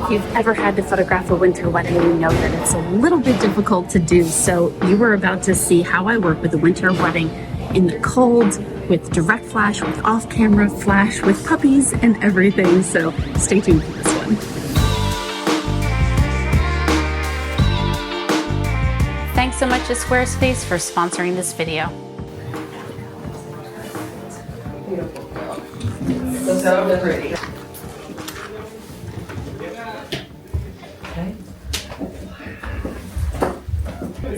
If you've ever had to photograph a winter wedding, you know that it's a little bit difficult to do. So you were about to see how I work with a winter wedding in the cold, with direct flash, with off-camera flash, with puppies and everything. So stay tuned for this one. Thanks so much to Squarespace for sponsoring this video. So pretty.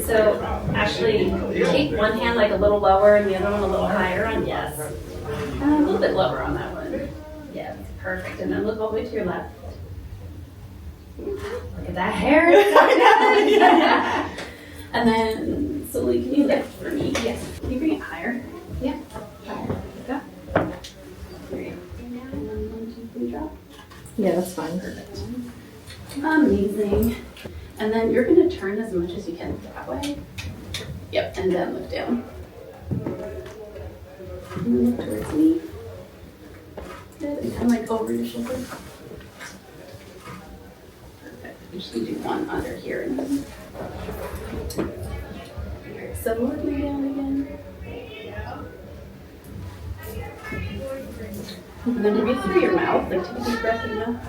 So actually keep one hand like a little lower and the other one a little higher on yes. And a little bit lower on that one. Yeah, perfect. And then look all the way to your left. Look at that hair. And then slowly, can you lift for me? Yes. Can you bring it higher? Yeah. Higher. Go. There you go. And then 1, 2, 3, drop. Yeah, that's fine. Perfect. Amazing. And then you're going to turn as much as you can that way. Yep, and then look down. And then look towards me. Good, and kind of like over your shoulder. Perfect. I'm just going to do one under here. And then. So look me down again. And then breathe through your mouth, like take a deep breath in your mouth.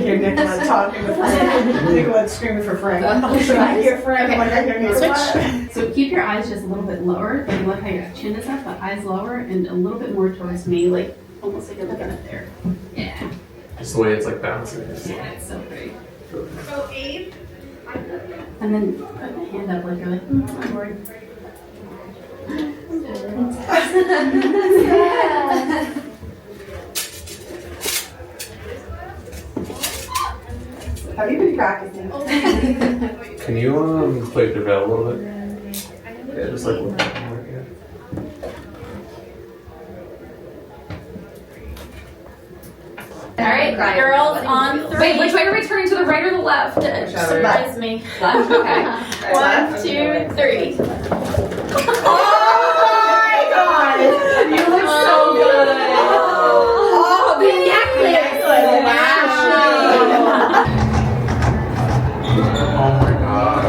You're Nicola talking with Nicola screaming for Frank. I hear Frank. Okay. I hear switch. So keep your eyes just a little bit lower. Like look how your chin is up, but eyes lower and a little bit more towards me, like almost like you're looking up there. Yeah. Just the way it's like bouncing. Yeah, it's so pretty. And then put the hand up like you're like, I'm bored. Have you been practicing? Can you play with your veil a little bit? Yeah, just like one more, yeah. All right, girls, on 3. Wait, which way are we turning, to the right or the left? Surprise me. Left? Okay. 1, 2, 3. Oh my god! You look so good! Oh, the necklace! Wow! Oh my god.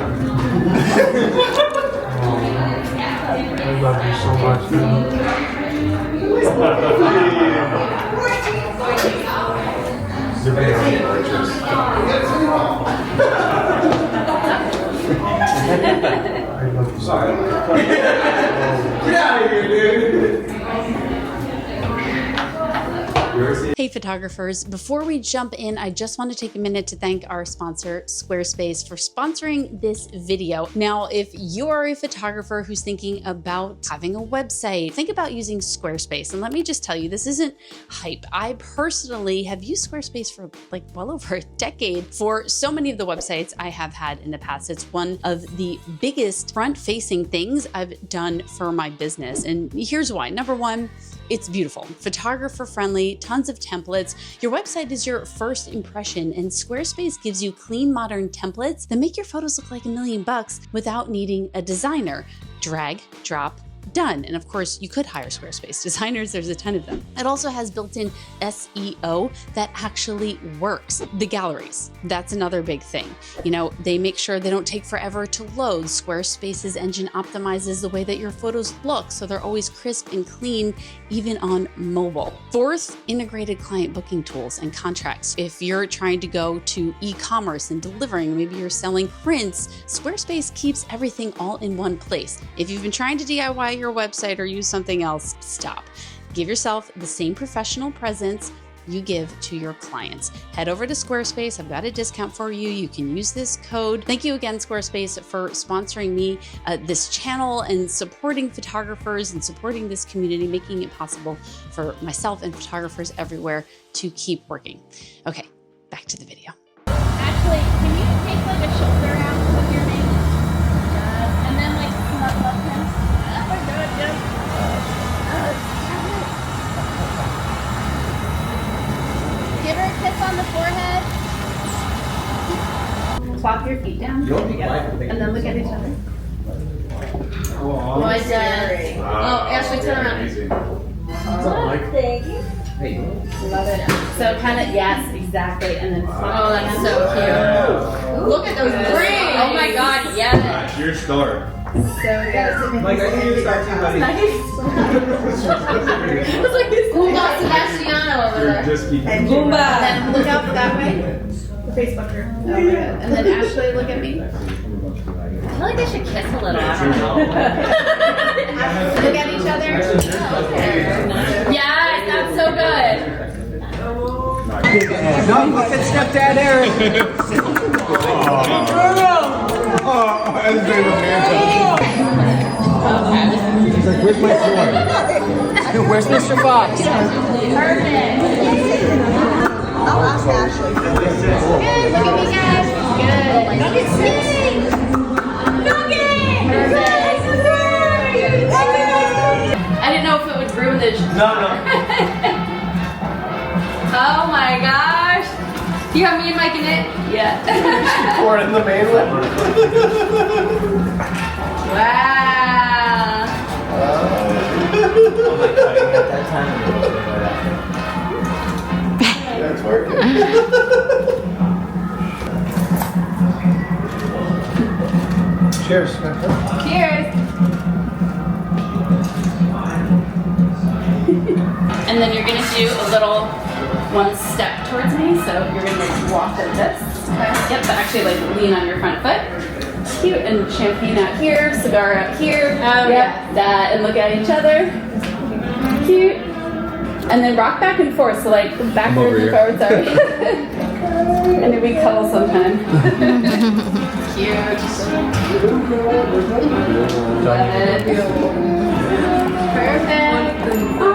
I love you so much, man. You're very gorgeous. I love you so much. Get out of here, dude! Hey photographers, before we jump in, I just want to take a minute to thank our sponsor, Squarespace, for sponsoring this video. Now, if you are a photographer who's thinking about having a website, think about using Squarespace. And let me just tell you, this isn't hype. I personally have used Squarespace for like well over a decade for so many of the websites I have had in the past. It's one of the biggest front-facing things I've done for my business. And here's why. Number one, it's beautiful, photographer friendly, tons of templates. Your website is your first impression, and Squarespace gives you clean, modern templates that make your photos look like $1 million without needing a designer. Drag, drop, done. And of course, you could hire Squarespace designers. There's a ton of them. It also has built-in SEO that actually works. The galleries, that's another big thing. You know, they make sure they don't take forever to load. Squarespace's engine optimizes the way that your photos look, so they're always crisp and clean, even on mobile. Fourth, integrated client booking tools and contracts. If you're trying to go to e-commerce and delivering, maybe you're selling prints, Squarespace keeps everything all in one place. If you've been trying to DIY your website or use something else, stop. Give yourself the same professional presence you give to your clients. Head over to Squarespace. I've got a discount for you. You can use this code. Thank you again, Squarespace, for sponsoring me, this channel, and supporting photographers and supporting this community, making it possible for myself and photographers everywhere to keep working. Okay, back to the video. Actually, can you take like a shoulder out with your name? And then like come up left hand? Oh my god, yes. Give her a kiss on the forehead. Swap your feet down together, and then look at each other. Oh, Ashley, turn around. Thank you. Love it. So kind of, yes, Exactly, and then Oh, that's so cute. look at those rings. Oh my god, yes. Your store. So good. Like, I think you start too, buddy. It's like this Goomba Sebastiano over there. Just keep And And then look out that way. The Facebooker. Oh my god. And then Ashley, look at me. I feel like they should kiss a little. I don't know. Look at each other. Yes, that's so good. No, look at stepdad Eric. He's like, where's my sword? Where's Mr. Fox? Perfect. I'll ask Ashley. Good. Look at me, guys. Good. Nugget sing. Nugget. Perfect. I didn't know if it would ruin the. No. Oh my gosh. Do you have me and Mike in it? Yeah. Or in the main one. Wow. That's working. Cheers. Cheers. And then you're gonna do a little one step towards me. So you're gonna walk like this. Okay. Yep, but actually like lean on your front foot. Cute. And champagne out here, cigar out here. Oh, yep, that, and look at each other. Cute. And then rock back and forth. So like backwards and forwards, sorry. And then we cuddle sometime. Cute. Love it. Perfect.